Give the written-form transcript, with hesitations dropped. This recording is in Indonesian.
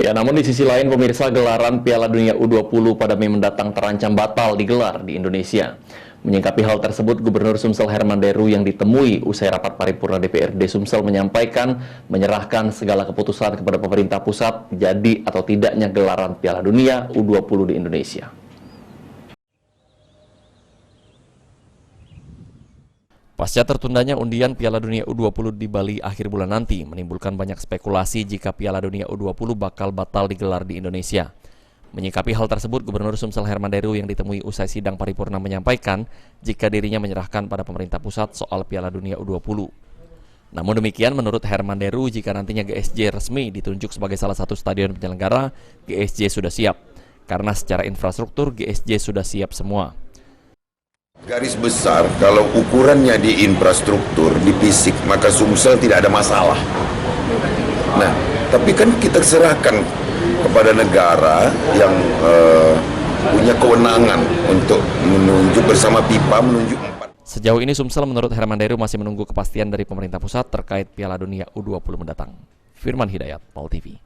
Ya, namun di sisi lain pemirsa, gelaran Piala Dunia U20 pada Mei mendatang terancam batal digelar di Indonesia. Menyikapi hal tersebut, Gubernur Sumsel Herman Deru yang ditemui usai rapat paripurna DPRD Sumsel menyampaikan menyerahkan segala keputusan kepada pemerintah pusat jadi atau tidaknya gelaran Piala Dunia U20 di Indonesia. Pasca tertundanya undian Piala Dunia U20 di Bali akhir bulan nanti, menimbulkan banyak spekulasi jika Piala Dunia U20 bakal batal digelar di Indonesia. Menyikapi hal tersebut, Gubernur Sumsel Herman Deru yang ditemui usai sidang paripurna menyampaikan jika dirinya menyerahkan pada pemerintah pusat soal Piala Dunia U20. Namun demikian, menurut Herman Deru, jika nantinya GSJ resmi ditunjuk sebagai salah satu stadion penyelenggara, GSJ sudah siap. Karena secara infrastruktur, GSJ sudah siap semua. Garis besar, kalau ukurannya di infrastruktur, di fisik, maka Sumsel tidak ada masalah. Nah, tapi kan kita serahkan kepada negara yang punya kewenangan untuk menunjuk bersama FIFA menunjuk 4. Sejauh ini Sumsel menurut Herman Deru masih menunggu kepastian dari pemerintah pusat terkait Piala Dunia U20 mendatang. Firman Hidayat, POL TV.